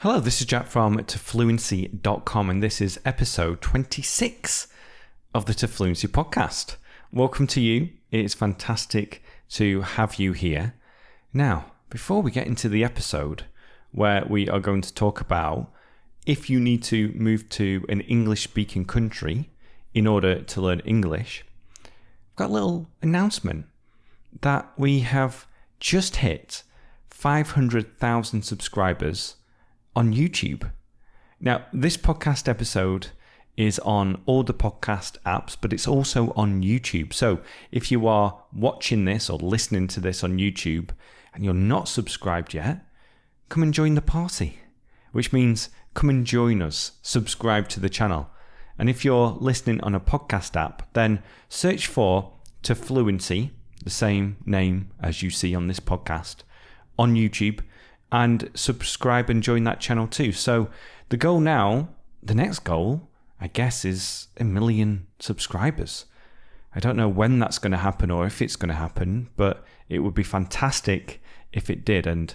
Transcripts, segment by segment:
Hello, this is Jack from Fluency.com, and this is episode 26 of the Fluency podcast. Welcome to you. It is fantastic to have you here. Now, before we get into the episode where we are going to talk about if you need to move to an English-speaking country in order to learn English, I've got a little announcement that we have just hit 500,000 subscribers on YouTube. Now, this podcast episode is on all the podcast apps, but it's also on YouTube. So if you are watching this or listening to this on YouTube and you're not subscribed yet, come and join the party, which means come and join us, subscribe to the channel. And if you're listening on a podcast app, then search for Fluency, the same name as you see on this podcast, on YouTube, and subscribe and join that channel too. So the goal now, the next goal, I guess, is 1 million subscribers. I don't know when that's going to happen or if it's going to happen, but it would be fantastic if it did. And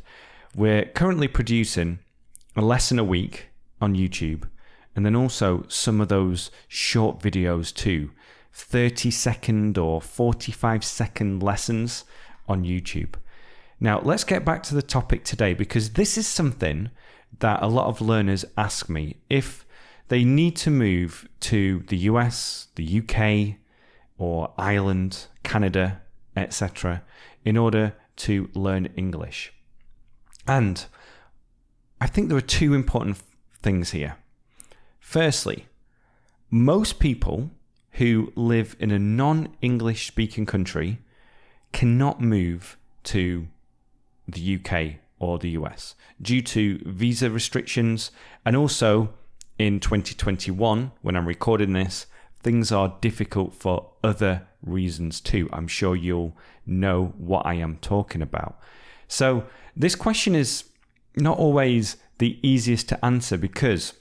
we're currently producing a lesson a week on YouTube, and then also some of those short videos too, 30-second or 45-second lessons on YouTube. Now, let's get back to the topic today, because this is something that a lot of learners ask me if they need to move to the US, the UK, or Ireland, Canada, etc., in order to learn English. And I think there are two important things here. Firstly, most people who live in a non-English speaking country cannot move to the UK or the US due to visa restrictions, and also in 2021, when I'm recording this, things are difficult for other reasons too. I'm sure you'll know what I am talking about. So this question is not always the easiest to answer, because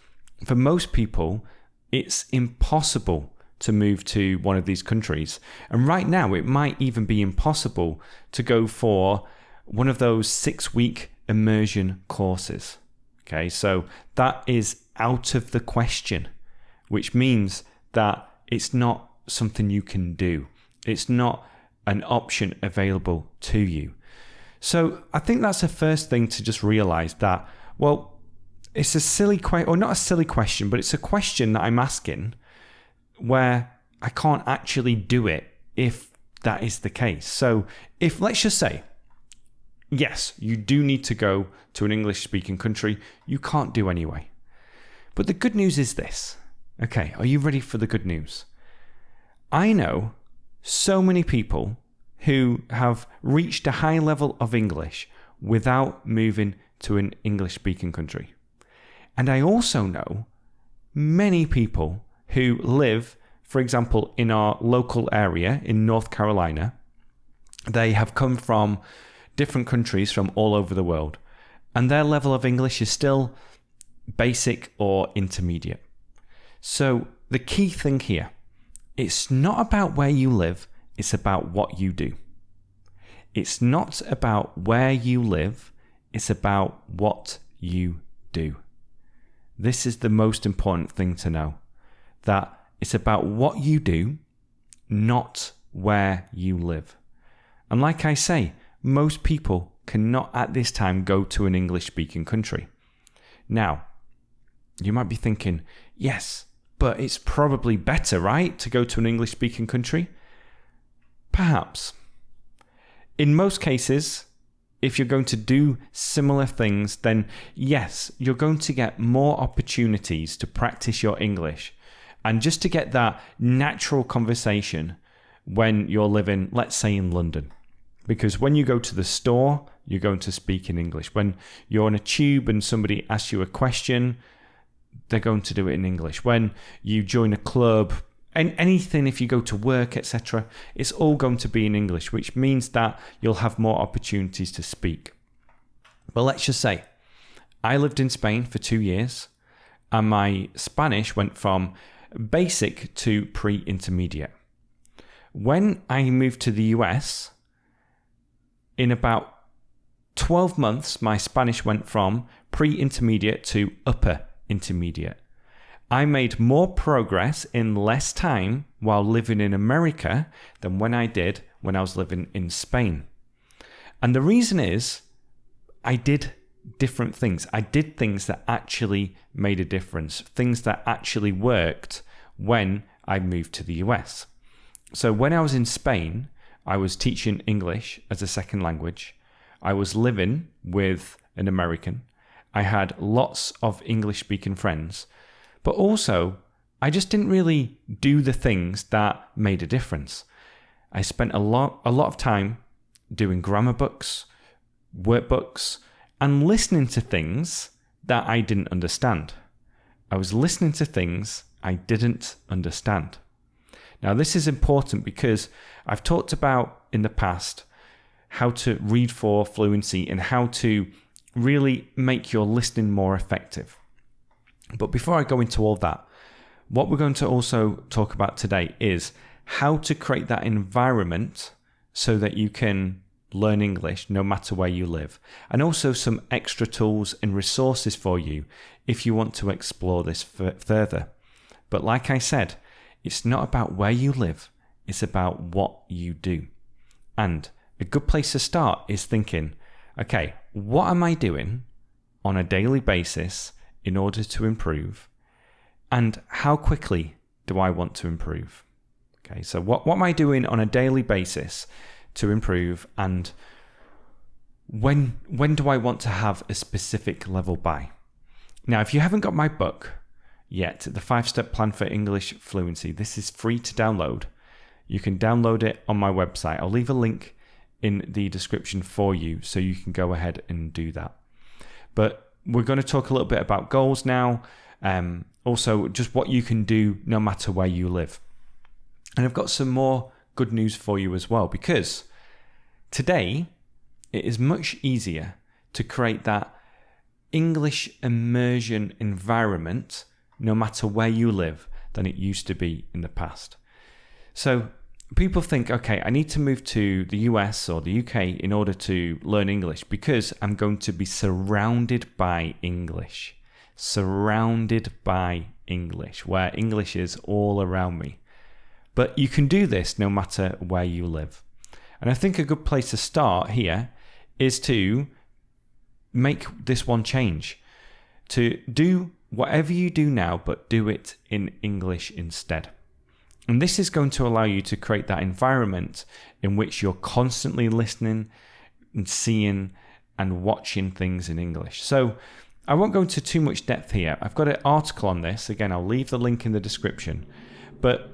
for most people it's impossible to move to one of these countries. And right now it might even be impossible to go for one of those 6-week immersion courses. Okay, so that is out of the question, which means that it's not something you can do. It's not an option available to you. So I think that's the first thing to just realize, that, well, it's a silly question, or not a silly question, but it's a question that I'm asking where I can't actually do it if that is the case. So if, let's just say, yes, you do need to go to an English-speaking country, you can't do anyway. But the good news is this. Okay, are you ready for the good news? I know so many people who have reached a high level of English without moving to an English-speaking country. And I also know many people who live, for example, in our local area in North Carolina. They have come from different countries from all over the world, and their level of English is still basic or intermediate. So the key thing here, it's not about where you live, it's about what you do. It's not about where you live, it's about what you do. This is the most important thing to know, that it's about what you do, not where you live. And like I say, most people cannot at this time go to an English-speaking country. Now, you might be thinking, yes, but it's probably better, right, to go to an English-speaking country? Perhaps. In most cases, if you're going to do similar things, then yes, you're going to get more opportunities to practice your English and just to get that natural conversation when you're living, let's say, in London. Because when you go to the store, you're going to speak in English. When you're on a tube and somebody asks you a question, they're going to do it in English. When you join a club, and anything, if you go to work, etc., it's all going to be in English, which means that you'll have more opportunities to speak. But let's just say, I lived in Spain for 2 years, and my Spanish went from basic to pre-intermediate. When I moved to the US, in about 12 months, my Spanish went from pre-intermediate to upper intermediate. I made more progress in less time while living in America than when I did when I was living in Spain. And the reason is I did different things. I did things that actually made a difference, things that actually worked when I moved to the US. So when I was in Spain, I was teaching English as a second language. I was living with an American. I had lots of English-speaking friends, but also I just didn't really do the things that made a difference. I spent a lot of time doing grammar books, workbooks, and listening to things that I didn't understand. I was listening to things I didn't understand. Now, this is important because I've talked about in the past how to read for fluency and how to really make your listening more effective. But before I go into all that, what we're going to also talk about today is how to create that environment so that you can learn English no matter where you live, and also some extra tools and resources for you if you want to explore this further. But like I said, it's not about where you live, it's about what you do. And a good place to start is thinking, okay, what am I doing on a daily basis in order to improve? And how quickly do I want to improve? Okay, so what am I doing on a daily basis to improve, and when do I want to have a specific level by? Now, if you haven't got my book yet, the 5-Step Plan for English Fluency, this is free to download. You can download it on my website. I'll leave a link in the description for you so you can go ahead and do that. But we're going to talk a little bit about goals now, also just what you can do no matter where you live. And I've got some more good news for you as well, because today it is much easier to create that English immersion environment no matter where you live than it used to be in the past. So people think, okay, I need to move to the US or the UK in order to learn English because I'm going to be surrounded by English. Surrounded by English, where English is all around me. But you can do this no matter where you live. And I think a good place to start here is to make this one change. To do whatever you do now, but do it in English instead. And this is going to allow you to create that environment in which you're constantly listening and seeing and watching things in English. So I won't go into too much depth here. I've got an article on this. Again, I'll leave the link in the description. But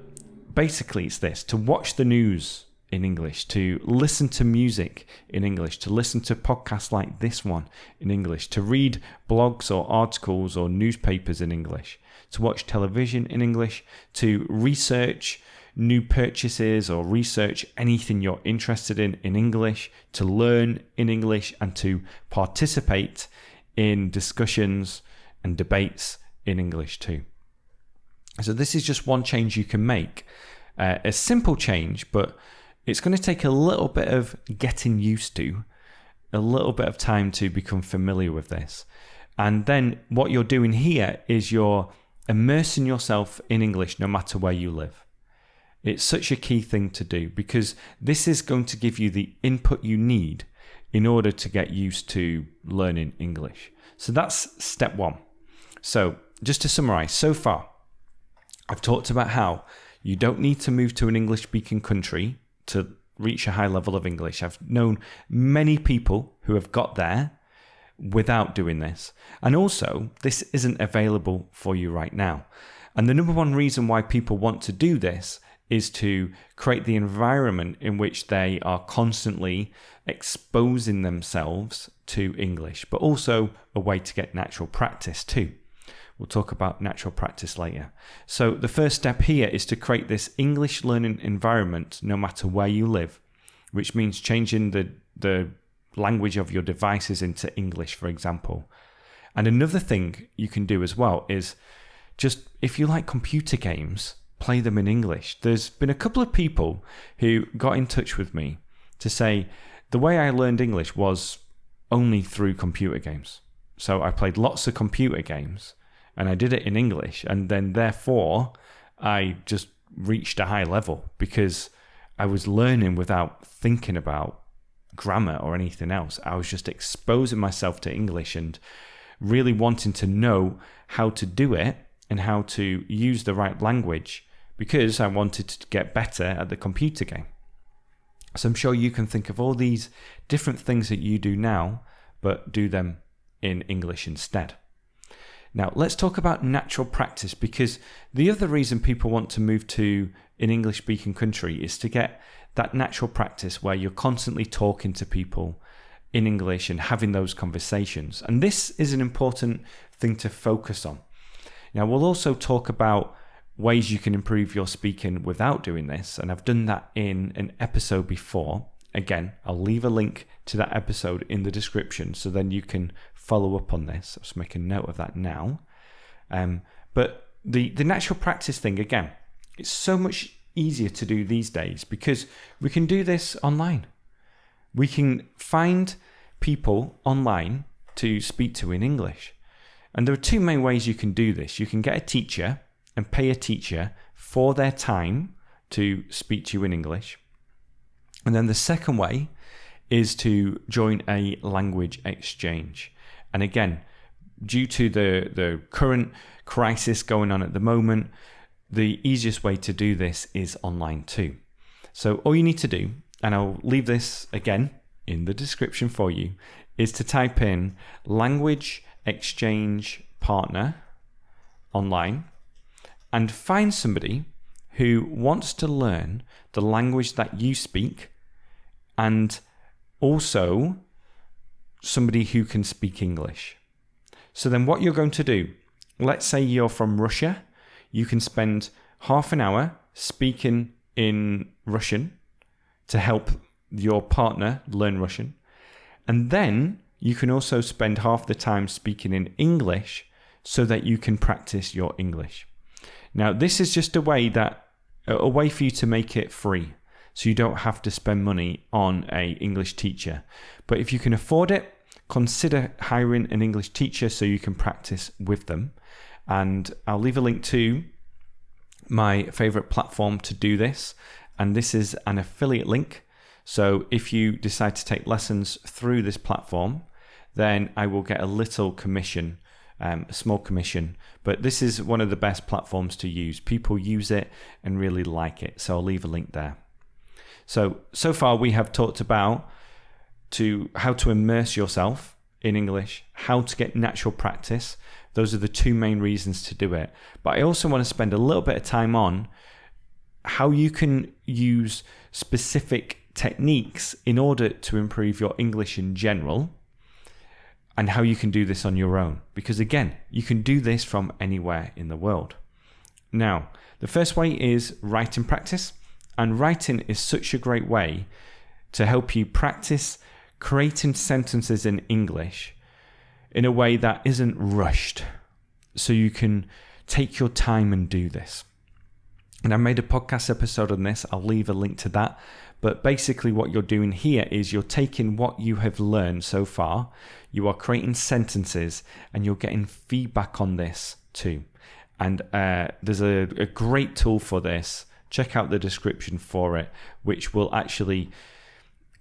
basically, it's this: to watch the news in English, to listen to music in English, to listen to podcasts like this one in English, to read blogs or articles or newspapers in English, to watch television in English, to research new purchases or research anything you're interested in English, to learn in English, and to participate in discussions and debates in English too. So this is just one change you can make. A simple change, but it's going to take a little bit of getting used to, a little bit of time to become familiar with this. And then what you're doing here is you're immersing yourself in English no matter where you live. It's such a key thing to do because this is going to give you the input you need in order to get used to learning English. So that's step one. So just to summarize, so far, I've talked about how you don't need to move to an English-speaking country to reach a high level of English. I've known many people who have got there without doing this. And also, this isn't available for you right now. And the number one reason why people want to do this is to create the environment in which they are constantly exposing themselves to English, but also a way to get natural practice too. We'll talk about natural practice later. So the first step here is to create this English learning environment no matter where you live, which means changing the language of your devices into English, for example. And another thing you can do as well is just, if you like computer games, play them in English. There's been a couple of people who got in touch with me to say, the way I learned English was only through computer games. So I played lots of computer games and I did it in English. And then therefore, I just reached a high level because I was learning without thinking about grammar or anything else. I was just exposing myself to English and really wanting to know how to do it and how to use the right language because I wanted to get better at the computer game. So I'm sure you can think of all these different things that you do now, but do them in English instead. Now, let's talk about natural practice, because the other reason people want to move to an English-speaking country is to get that natural practice where you're constantly talking to people in English and having those conversations. And this is an important thing to focus on. Now, we'll also talk about ways you can improve your speaking without doing this, and I've done that in an episode before. Again, I'll leave a link to that episode in the description so then you can follow up on this. I'll just make a note of that now. But the natural practice thing, again, it's so much easier to do these days because we can do this online. We can find people online to speak to in English. And there are two main ways you can do this. You can get a teacher and pay a teacher for their time to speak to you in English. And then the second way is to join a language exchange. And again, due to the current crisis going on at the moment, the easiest way to do this is online too. So all you need to do, and I'll leave this again in the description for you, is to type in language exchange partner online and find somebody who wants to learn the language that you speak and also somebody who can speak English. So then what you're going to do, let's say you're from Russia, you can spend half an hour speaking in Russian to help your partner learn Russian. And then you can also spend half the time speaking in English so that you can practice your English. Now, this is just a way for you to make it free, so you don't have to spend money on an English teacher. But if you can afford it, consider hiring an English teacher so you can practice with them. And I'll leave a link to my favorite platform to do this. And this is an affiliate link. So if you decide to take lessons through this platform, then I will get a little commission, a small commission. But this is one of the best platforms to use. People use it and really like it. So I'll leave a link there. So far we have talked about how to immerse yourself in English, how to get natural practice. Those are the two main reasons to do it. But I also want to spend a little bit of time on how you can use specific techniques in order to improve your English in general, and how you can do this on your own. Because again, you can do this from anywhere in the world. Now, the first way is writing practice. And writing is such a great way to help you practice creating sentences in English in a way that isn't rushed. So you can take your time and do this. And I made a podcast episode on this. I'll leave a link to that. But basically what you're doing here is you're taking what you have learned so far, you are creating sentences, and you're getting feedback on this too. And there's a great tool for this. Check out the description for it, which will actually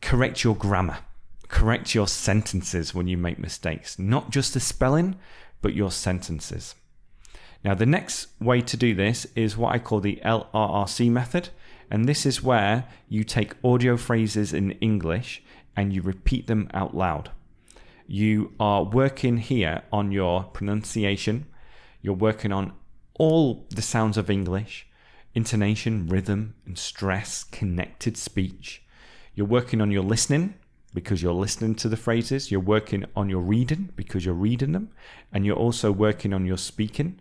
correct your grammar, correct your sentences when you make mistakes, not just the spelling, but your sentences. Now, the next way to do this is what I call the LRRC method. And this is where you take audio phrases in English and you repeat them out loud. You are working here on your pronunciation. You're working on all the sounds of English, intonation, rhythm, and stress, connected speech. You're working on your listening because you're listening to the phrases. You're working on your reading because you're reading them. And you're also working on your speaking.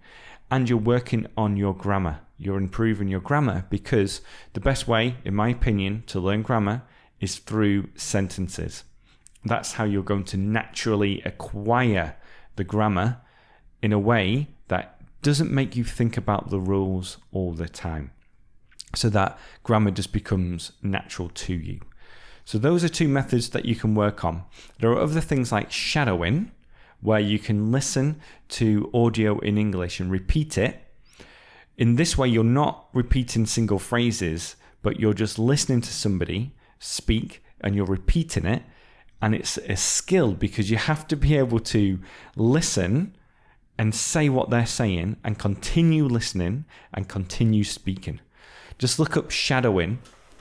And you're working on your grammar. You're improving your grammar because the best way, in my opinion, to learn grammar is through sentences. That's how you're going to naturally acquire the grammar in a way that doesn't make you think about the rules all the time. So that grammar just becomes natural to you. So those are two methods that you can work on. There are other things like shadowing, where you can listen to audio in English and repeat it. In this way, you're not repeating single phrases, but you're just listening to somebody speak and you're repeating it. And it's a skill because you have to be able to listen and say what they're saying and continue listening and continue speaking. Just look up shadowing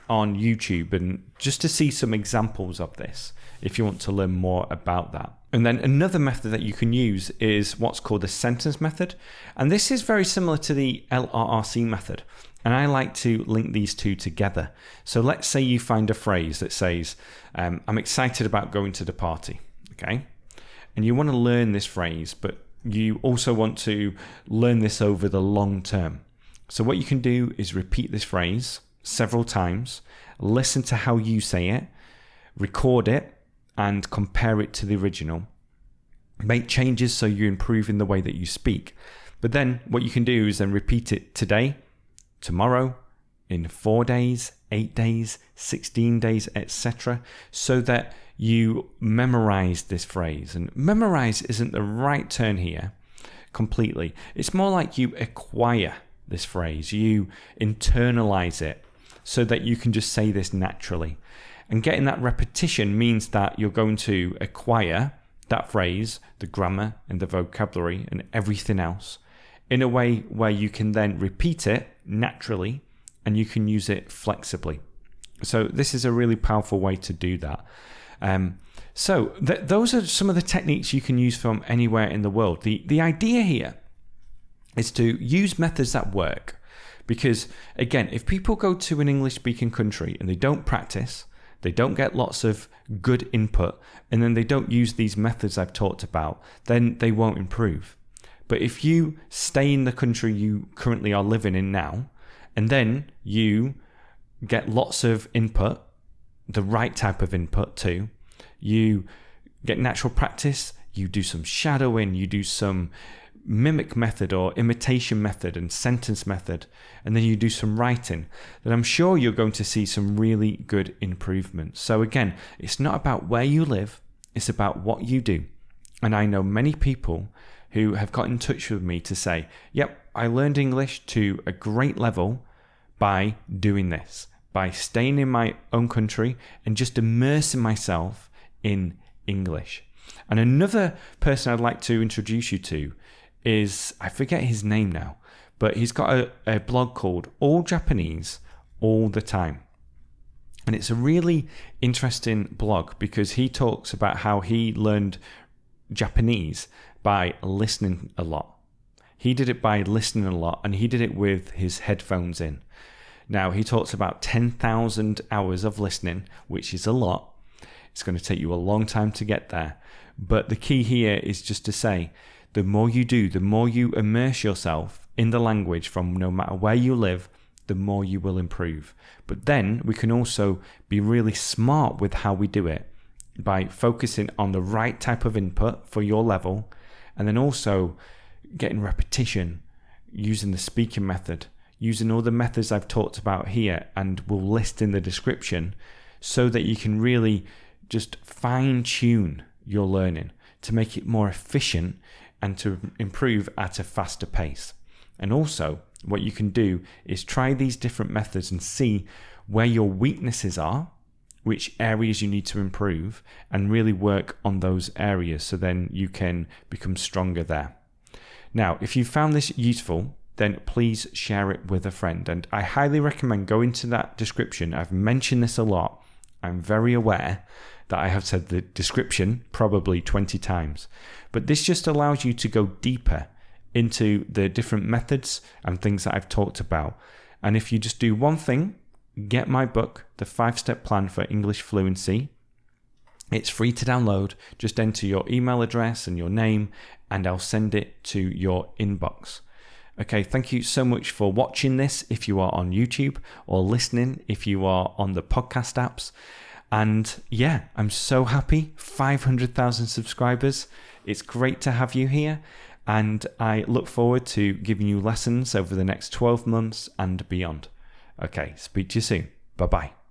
on YouTube and just to see some examples of this if you want to learn more about that. And then another method that you can use is what's called the sentence method. And this is very similar to the LRRC method. And I like to link these two together. So let's say you find a phrase that says, I'm excited about going to the party, okay? And you want to learn this phrase, but you also want to learn this over the long term. So what you can do is repeat this phrase several times, listen to how you say it, record it, and compare it to the original. Make changes so you improve in the way that you speak. But then what you can do is then repeat it today, tomorrow, in 4 days, 8 days, 16 days, etc. so that you memorize this phrase. And memorize isn't the right term here completely. It's more like you acquire this phrase. You internalize it so that you can just say this naturally. And getting that repetition means that you're going to acquire that phrase, the grammar and the vocabulary and everything else in a way where you can then repeat it naturally and you can use it flexibly. So this is a really powerful way to do that. Those are some of the techniques you can use from anywhere in the world. The idea here is to use methods that work. Because again, if people go to an English speaking country and they don't practice, they don't get lots of good input, and then they don't use these methods I've talked about, then they won't improve. But if you stay in the country you currently are living in now, and then you get lots of input, the right type of input too, you get natural practice, you do some shadowing, you do some mimic method or imitation method and sentence method, and then you do some writing, then I'm sure you're going to see some really good improvements. So again, it's not about where you live, it's about what you do. And I know many people who have got in touch with me to say, yep, I learned English to a great level by doing this, by staying in my own country and just immersing myself in English. And another person I'd like to introduce you to is, I forget his name now, but he's got a blog called All Japanese All the Time. And it's a really interesting blog because he talks about how he learned Japanese by listening a lot. He did it by listening a lot, and he did it with his headphones in. Now, he talks about 10,000 hours of listening, which is a lot. It's going to take you a long time to get there. But the key here is just to say, the more you do, the more you immerse yourself in the language from no matter where you live, the more you will improve. But then we can also be really smart with how we do it by focusing on the right type of input for your level, and then also getting repetition, using the speaking method, using all the methods I've talked about here and will list in the description, so that you can really just fine tune your learning to make it more efficient and to improve at a faster pace. And also, what you can do is try these different methods and see where your weaknesses are, which areas you need to improve, and really work on those areas so then you can become stronger there. Now, if you found this useful, then please share it with a friend. And I highly recommend going to that description. I've mentioned this a lot. I'm very aware that I have said the description probably 20 times. But this just allows you to go deeper into the different methods and things that I've talked about. And if you just do one thing, get my book, The 5-Step Plan for English Fluency. It's free to download. Just enter your email address and your name, and I'll send it to your inbox. Okay, thank you so much for watching this if you are on YouTube, or listening if you are on the podcast apps. And yeah, I'm so happy, 500,000 subscribers. It's great to have you here, and I look forward to giving you lessons over the next 12 months and beyond. Okay, speak to you soon. Bye-bye.